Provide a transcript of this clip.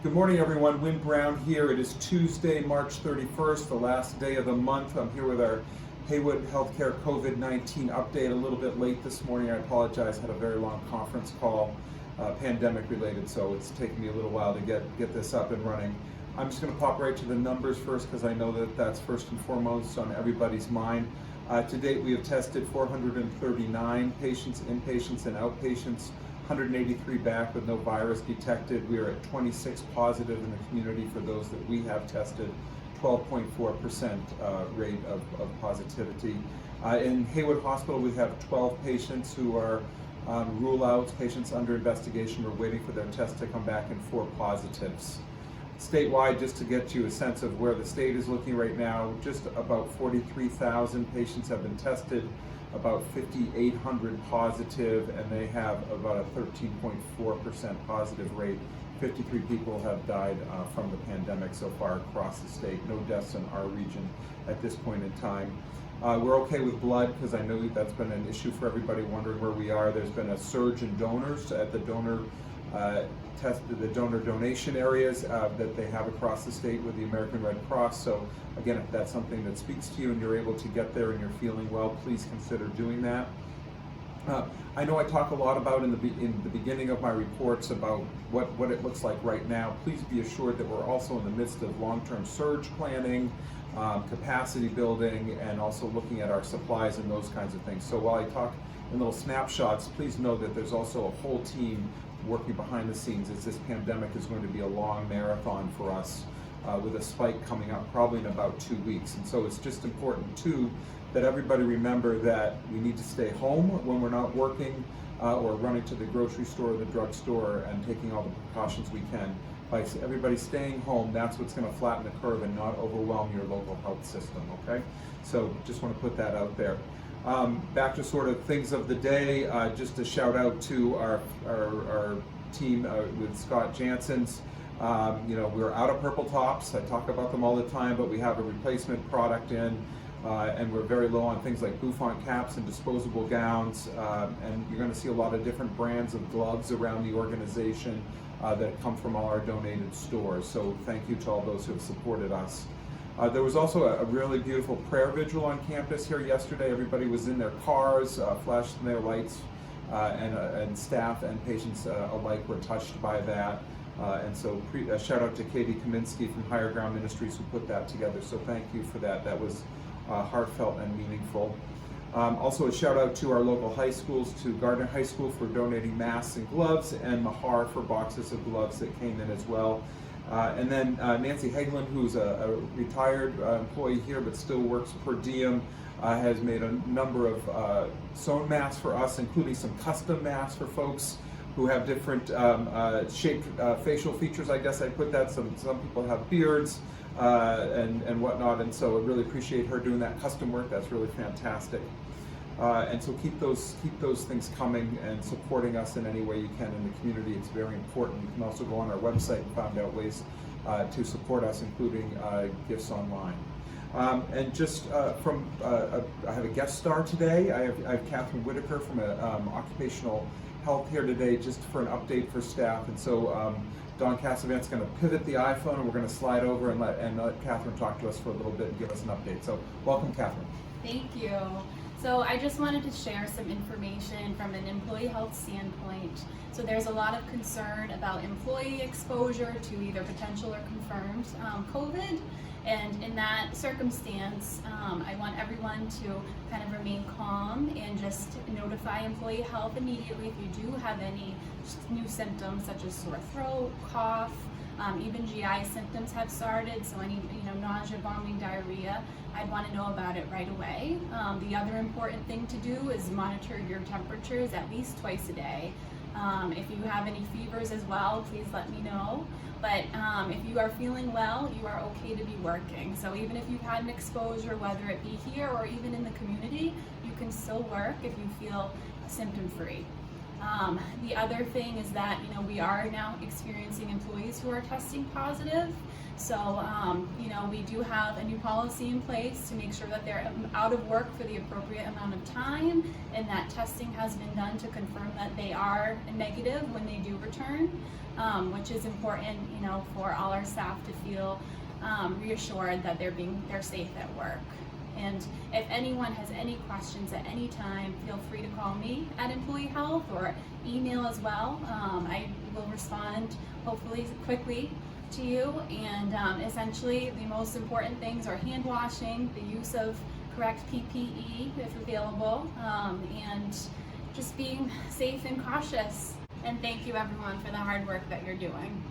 Good morning, everyone. Wynn Brown here. It is Tuesday, March 31st, the last day of the month. I'm here with our Haywood Healthcare COVID-19 update. A little bit late this morning. I apologize. I had a very long conference call, pandemic related, so it's taken me a little while to get this up and running. I'm just going to pop right to the numbers first because I know that that's first and foremost on everybody's mind. To date, we have tested 439 patients, inpatients and outpatients. 183 back with no virus detected. We are at 26 positive in the community for those that we have tested, 12.4% rate of positivity. In Haywood Hospital, we have 12 patients who are rule outs, patients under investigation. We're waiting for their test to come back and 4 positives. Statewide, just to get you a sense of where the state is looking right now, just about 43,000 patients have been tested, about 5,800 positive, and they have about a 13.4% positive rate. 53 people have died from the pandemic so far across the state. No deaths in our region at this point in time. We're okay with blood because I know that's been an issue for everybody wondering where we are. There's been a surge in donors at the donor the donor donation areas that they have across the state with the American Red Cross. So again, if that's something that speaks to you and you're able to get there and you're feeling well, please consider doing that. I know I talk a lot about in the beginning of my reports about what it looks like right now. Please be assured that we're also in the midst of long-term surge planning, capacity building, and also looking at our supplies and those kinds of things. So while I talk in little snapshots, please know that there's also a whole team working behind the scenes, as this pandemic is going to be a long marathon for us with a spike coming up probably in about 2 weeks. And so it's just important too that everybody remember that we need to stay home when we're not working or running to the grocery store or the drugstore and taking all the precautions we can. By everybody staying home, that's what's going to flatten the curve and not overwhelm your local health system, okay? So just want to put that out there. Back to sort of things of the day, just a shout out to our team with Scott Jansen's. We're out of purple tops. I talk about them all the time, but we have a replacement product in, and we're very low on things like bouffant caps and disposable gowns, and you're going to see a lot of different brands of gloves around the organization that come from all our donated stores. So thank you to all those who have supported us. There was also a really beautiful prayer vigil on campus here yesterday. Everybody was in their cars, flashing their lights, and staff and patients alike were touched by that. And so a shout out to Katie Kaminsky from Higher Ground Ministries who put that together. So thank you for that. That was heartfelt and meaningful. Also a shout out to our local high schools, to Gardner High School for donating masks and gloves, and Mahar for boxes of gloves that came in as well. And then Nancy Hagelin, who's a retired employee here but still works per diem, has made a number of sewn masks for us, including some custom masks for folks who have different shaped facial features, I guess I put that. Some people have beards and whatnot, and so I really appreciate her doing that custom work. That's really fantastic. And so keep those things coming and supporting us in any way you can in the community. It's very important. You can also go on our website and find out ways to support us, including gifts online. And just I have a guest star today. I have Catherine Whitaker from Occupational Health here today, just for an update for staff. And so Don Cassavant's going to pivot the iPhone, and we're going to slide over and let Catherine talk to us for a little bit and give us an update. So welcome, Catherine. Thank you. So I just wanted to share some information from an employee health standpoint. So there's a lot of concern about employee exposure to either potential or confirmed COVID. And in that circumstance, I want everyone to kind of remain calm and just notify employee health immediately if you do have any new symptoms such as sore throat, cough, even GI symptoms have started, so any nausea, vomiting, diarrhea, I'd want to know about it right away. The other important thing to do is monitor your temperatures at least twice a day. If you have any fevers as well, please let me know. But if you are feeling well, you are okay to be working. So even if you've had an exposure, whether it be here or even in the community, you can still work if you feel symptom-free. The other thing is that, you know, we are now experiencing employees who are testing positive. So, you know, we do have a new policy in place to make sure that they're out of work for the appropriate amount of time, and that testing has been done to confirm that they are negative when they do return, which is important, you know, for all our staff to feel reassured that they're safe at work. And if anyone has any questions at any time, feel free to call me at Employee Health or email as well. I will respond hopefully quickly to you. And essentially the most important things are hand washing, the use of correct PPE if available, and just being safe and cautious. And thank you everyone for the hard work that you're doing.